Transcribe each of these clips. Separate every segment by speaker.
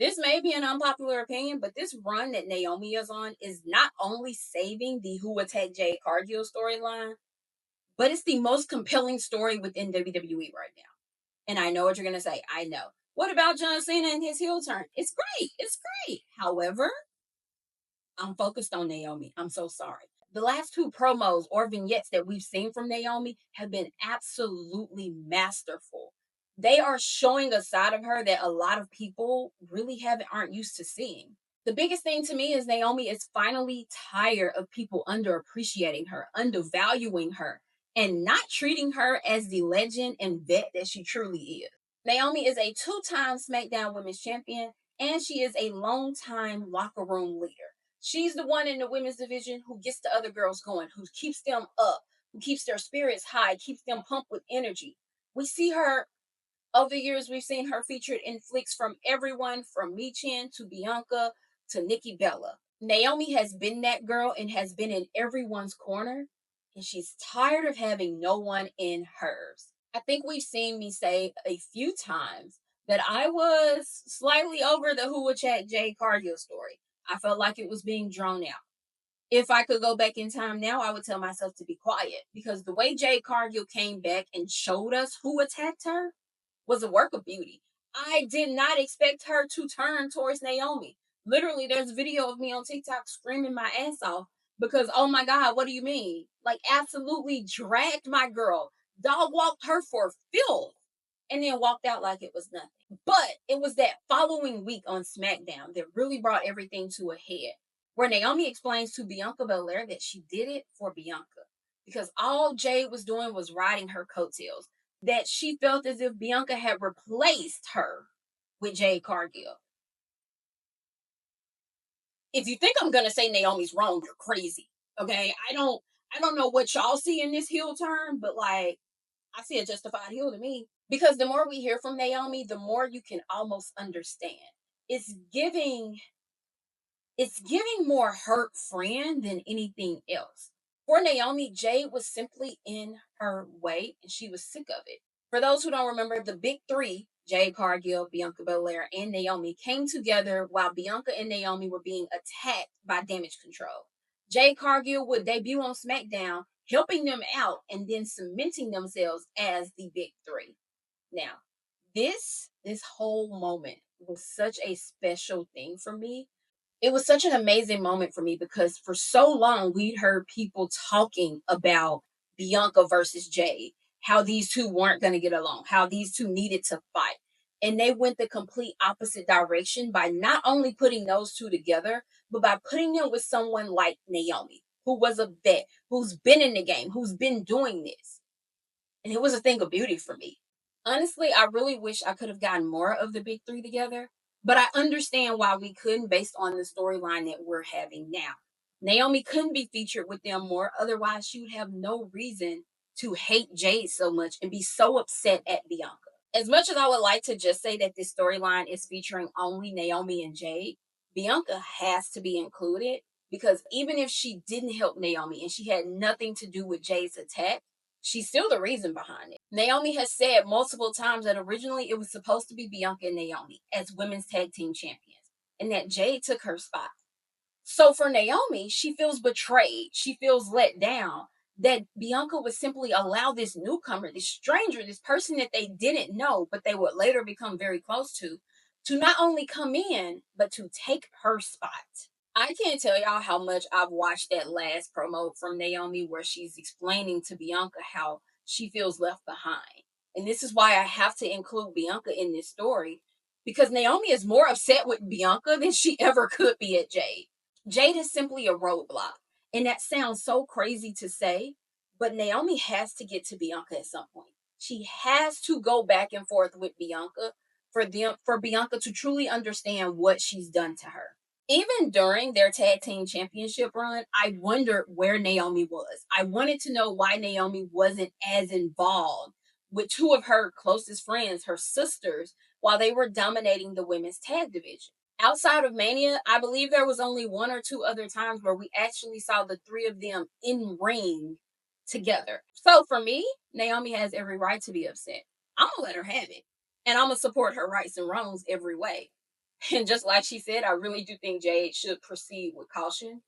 Speaker 1: This may be an unpopular opinion, but this run that Naomi is on is not only saving the Who Attacked Jade Cargill storyline, but it's the most compelling story within WWE right now. And I know what you're going to say. I know. What about John Cena and his heel turn? It's great. It's great. However, I'm focused on Naomi. I'm so sorry. The last two promos or vignettes that we've seen from Naomi have been absolutely masterful. They are showing a side of her that a lot of people really aren't used to seeing. The biggest thing to me is Naomi is finally tired of people underappreciating her, undervaluing her, and not treating her as the legend and vet that she truly is. Naomi is a two-time SmackDown Women's Champion, and she is a long-time locker room leader. She's the one in the women's division who gets the other girls going, who keeps them up, who keeps their spirits high, keeps them pumped with energy. We see her over the years, we've seen her featured in flicks from everyone from Michin to Bianca to Nikki Bella. Naomi has been that girl and has been in everyone's corner, and she's tired of having no one in hers. I think we've seen me say a few times that I was slightly over the Who Attacked Jade Cargill story. I felt like it was being drawn out. If I could go back in time now, I would tell myself to be quiet because the way Jade Cargill came back and showed us who attacked her was a work of beauty. I did not expect her to turn towards Naomi. Literally, there's a video of me on TikTok screaming my ass off because, oh my God, what do you mean? Like, absolutely dragged my girl, dog walked her for filth, and then walked out like it was nothing. But it was that following week on SmackDown that really brought everything to a head, where Naomi explains to Bianca Belair that she did it for Bianca because all Jade was doing was riding her coattails, that she felt as if Bianca had replaced her with Jade Cargill. If you think I'm gonna say Naomi's wrong, you're crazy. Okay, I don't know what y'all see in this heel turn, but like I see a justified heel to me because the more we hear from Naomi, the more you can almost understand. It's giving it's giving more hurt friend than anything else. For Naomi, Jade was simply in her way and she was sick of it. For those who don't remember, the big three, Jade Cargill, Bianca Belair, and Naomi, came together while Bianca and Naomi were being attacked by Damage Control. Jade Cargill would debut on SmackDown, helping them out and then cementing themselves as the big three. Now, this whole moment was such a special thing for me. It was such an amazing moment for me because for so long we'd heard people talking about Bianca versus Jade, how these two weren't going to get along, how these two needed to fight. And they went the complete opposite direction by not only putting those two together, but by putting them with someone like Naomi, who was a vet, who's been in the game, who's been doing this. And it was a thing of beauty for me. Honestly, I really wish I could have gotten more of the big three together, but I understand why we couldn't based on the storyline that we're having now. Naomi couldn't be featured with them more, otherwise, she would have no reason to hate Jade so much and be so upset at Bianca. As much as I would like to just say that this storyline is featuring only Naomi and Jade, Bianca has to be included because even if she didn't help Naomi and she had nothing to do with Jade's attack, she's still the reason behind it. Naomi has said multiple times that originally it was supposed to be Bianca and Naomi as women's tag team champions, and that Jade took her spot. So for Naomi, she feels betrayed. She feels let down that Bianca would simply allow this newcomer, this stranger, this person that they didn't know, but they would later become very close to not only come in, but to take her spot. I can't tell y'all how much I've watched that last promo from Naomi where she's explaining to Bianca how she feels left behind. And this is why I have to include Bianca in this story because Naomi is more upset with Bianca than she ever could be at Jade. Jade is simply a roadblock. And that sounds so crazy to say, but Naomi has to get to Bianca at some point. She has to go back and forth with Bianca for Bianca to truly understand what she's done to her. Even during their tag team championship run, I wondered where Naomi was. I wanted to know why Naomi wasn't as involved with two of her closest friends, her sisters, while they were dominating the women's tag division. Outside of Mania, I believe there was only one or two other times where we actually saw the three of them in ring together. So for me, Naomi has every right to be upset. I'm going to let her have it. And I'm going to support her rights and wrongs every way. And just like she said, I really do think Jade should proceed with caution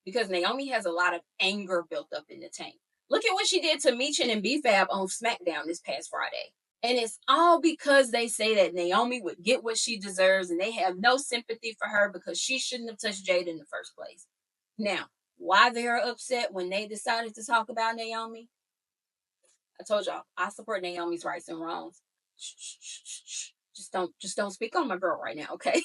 Speaker 1: because Naomi has a lot of anger built up in the tank. Look at what she did to Michin and B-Fab on SmackDown this past Friday. And it's all because they say that Naomi would get what she deserves and they have no sympathy for her because she shouldn't have touched Jade in the first place. Now, why they're upset when they decided to talk about Naomi? I told y'all, I support Naomi's rights and wrongs. Shh, shh, shh, shh, shh. Just don't speak on my girl right now, okay?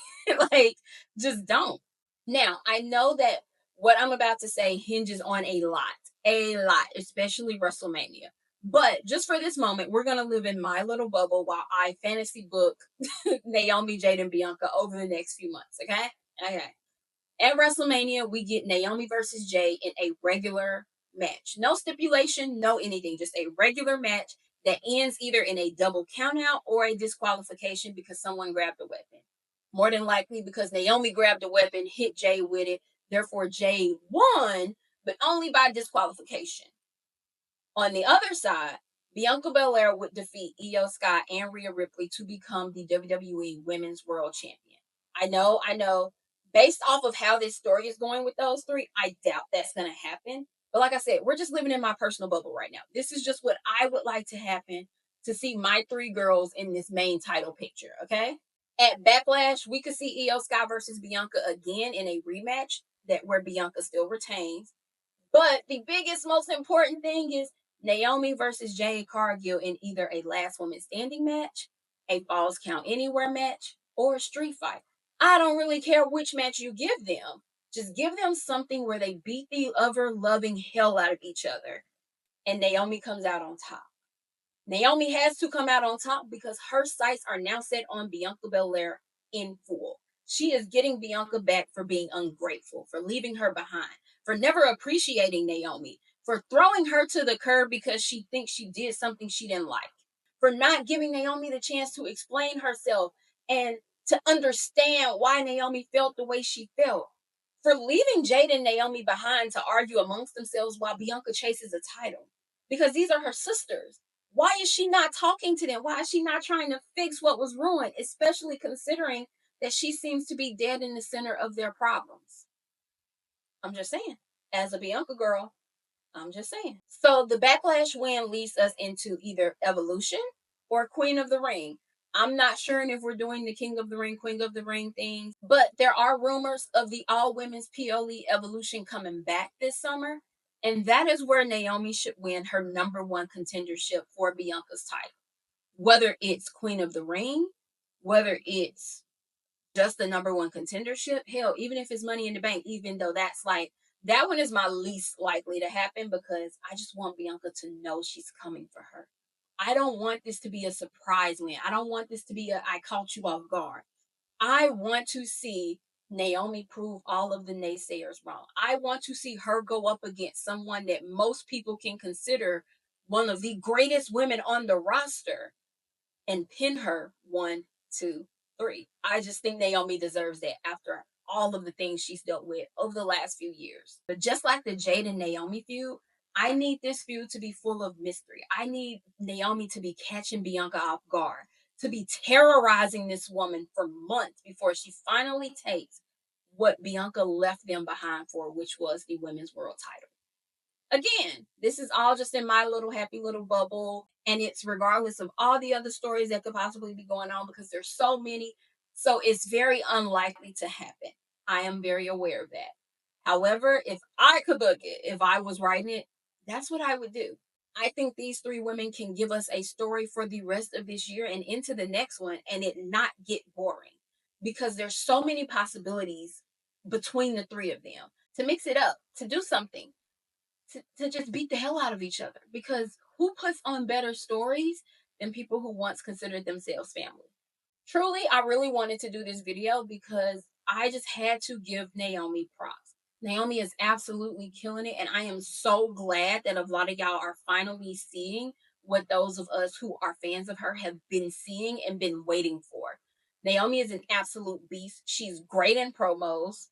Speaker 1: Like, just don't. Now, I know that what I'm about to say hinges on a lot, especially WrestleMania. But just for this moment, we're gonna live in my little bubble while I fantasy book Naomi, Jade, and Bianca over the next few months. Okay. Okay. At WrestleMania, we get Naomi versus Jade in a regular match. No stipulation, no anything, just a regular match that ends either in a double countout or a disqualification because someone grabbed a weapon. More than likely because Naomi grabbed a weapon, hit Jade with it. Therefore, Jade won, but only by disqualification. On the other side, Bianca Belair would defeat Io Sky and Rhea Ripley to become the WWE Women's World Champion. I know. Based off of how this story is going with those three, I doubt that's going to happen. But like I said, we're just living in my personal bubble right now. This is just what I would like to happen to see my three girls in this main title picture, okay? At Backlash, we could see Io Sky versus Bianca again in a rematch that where Bianca still retains. But the biggest, most important thing is Naomi versus Jade Cargill in either a last woman standing match, a falls count anywhere match, or a street fight. I don't really care which match you give them. Just give them something where they beat the other loving hell out of each other. And Naomi comes out on top. Naomi has to come out on top because her sights are now set on Bianca Belair in full. She is getting Bianca back for being ungrateful, for leaving her behind, for never appreciating Naomi, for throwing her to the curb because she thinks she did something she didn't like, for not giving Naomi the chance to explain herself and to understand why Naomi felt the way she felt, for leaving Jade and Naomi behind to argue amongst themselves while Bianca chases a title. Because these are her sisters. Why is she not talking to them? Why is she not trying to fix what was ruined, especially considering that she seems to be dead in the center of their problems? I'm just saying. As a Bianca girl, I'm just saying. So the Backlash win leads us into either Evolution or Queen of the Ring. I'm not sure if we're doing the King of the Ring, Queen of the Ring things, but there are rumors of the all women's PLE Evolution coming back this summer. And that is where Naomi should win her number one contendership for Bianca's title. Whether it's Queen of the Ring, whether it's just the number one contendership, hell, even if it's Money in the Bank, even though that's like, that one is my least likely to happen because I just want Bianca to know she's coming for her. I don't want this to be a surprise win. I don't want this to be a I caught you off guard. I want to see Naomi prove all of the naysayers wrong. I want to see her go up against someone that most people can consider one of the greatest women on the roster and pin her 1, 2, 3. I just think Naomi deserves that after all of the things she's dealt with over the last few years. But just like the Jade and Naomi feud, I need this feud to be full of mystery. I need Naomi to be catching Bianca off guard, to be terrorizing this woman for months before she finally takes what Bianca left them behind for, which was the women's world title. Again, this is all just in my little happy little bubble, and it's regardless of all the other stories that could possibly be going on because there's so many. So it's very unlikely to happen. I am very aware of that. However, if I could book it, if I was writing it, that's what I would do. I think these three women can give us a story for the rest of this year and into the next one and it not get boring because there's so many possibilities between the three of them to mix it up, to do something, to just beat the hell out of each other because who puts on better stories than people who once considered themselves family? Truly, I really wanted to do this video because I just had to give Naomi props. Naomi is absolutely killing it, and I am so glad that a lot of y'all are finally seeing what those of us who are fans of her have been seeing and been waiting for. Naomi is an absolute beast. She's great in promos.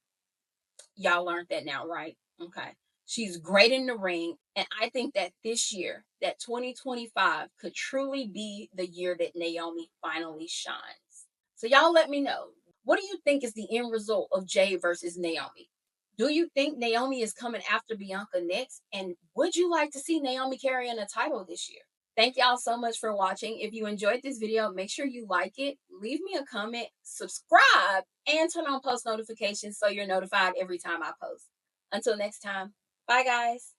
Speaker 1: Y'all learned that now, right? Okay. She's great in the ring. And I think that this year, that 2025 could truly be the year that Naomi finally shines. So y'all let me know. What do you think is the end result of Jade versus Naomi? Do you think Naomi is coming after Bianca next? And would you like to see Naomi carrying a title this year? Thank y'all so much for watching. If you enjoyed this video, make sure you like it, leave me a comment, subscribe, and turn on post notifications so you're notified every time I post. Until next time, bye guys.